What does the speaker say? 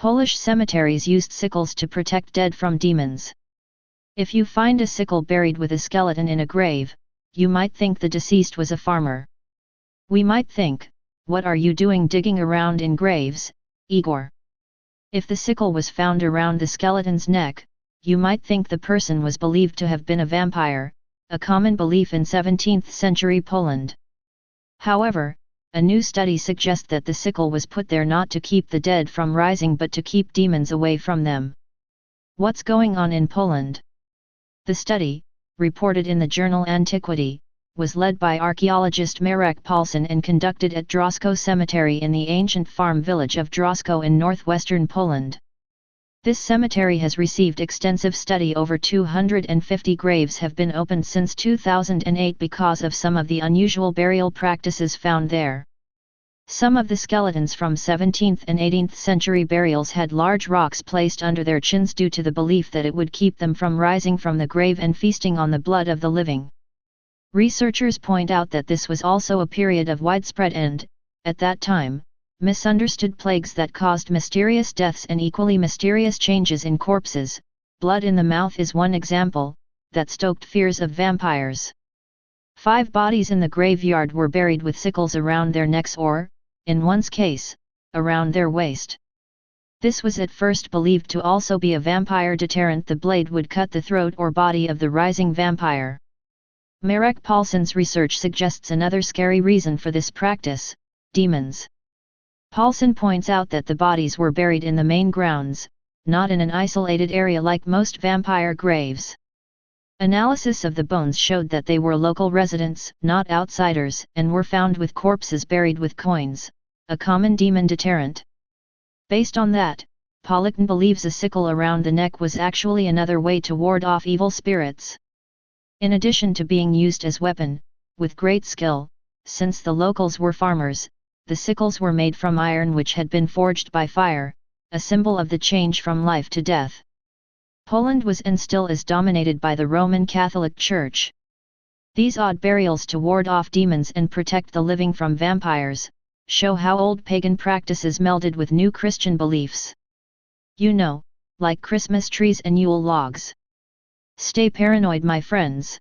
Polish cemeteries used sickles to protect dead from demons. If you find a sickle buried with a skeleton in a grave, you might think the deceased was a farmer. We might think, "What are you doing digging around in graves, Igor?" If the sickle was found around the skeleton's neck, you might think the person was believed to have been a vampire, a common belief in 17th century Poland. However, a new study suggests that the sickle was put there not to keep the dead from rising but to keep demons away from them. What's going on in Poland? The study, reported in the journal Antiquity, was led by archaeologist Marek Paulsen and conducted at Drosko Cemetery in the ancient farm village of Drosko in northwestern Poland. This cemetery has received extensive study. Over 250 graves have been opened since 2008 because of some of the unusual burial practices found there. Some of the skeletons from 17th and 18th century burials had large rocks placed under their chins due to the belief that it would keep them from rising from the grave and feasting on the blood of the living. Researchers point out that this was also a period of widespread and, at that time, misunderstood plagues that caused mysterious deaths and equally mysterious changes in corpses. Blood in the mouth is one example, that stoked fears of vampires. 5 bodies in the graveyard were buried with sickles around their necks or, in one's case, around their waist. This was at first believed to also be a vampire deterrent. The blade would cut the throat or body of the rising vampire. Marek Paulsen's research suggests another scary reason for this practice: demons. Paulsen points out that the bodies were buried in the main grounds, not in an isolated area like most vampire graves. Analysis of the bones showed that they were local residents, not outsiders, and were found with corpses buried with coins, a common demon deterrent. Based on that, Paulsen believes a sickle around the neck was actually another way to ward off evil spirits. In addition to being used as weapon, with great skill, since the locals were farmers, the sickles were made from iron which had been forged by fire, a symbol of the change from life to death. Poland was and still is dominated by the Roman Catholic Church. These odd burials to ward off demons and protect the living from vampires, show how old pagan practices melded with new Christian beliefs. You know, like Christmas trees and Yule logs. Stay paranoid, my friends.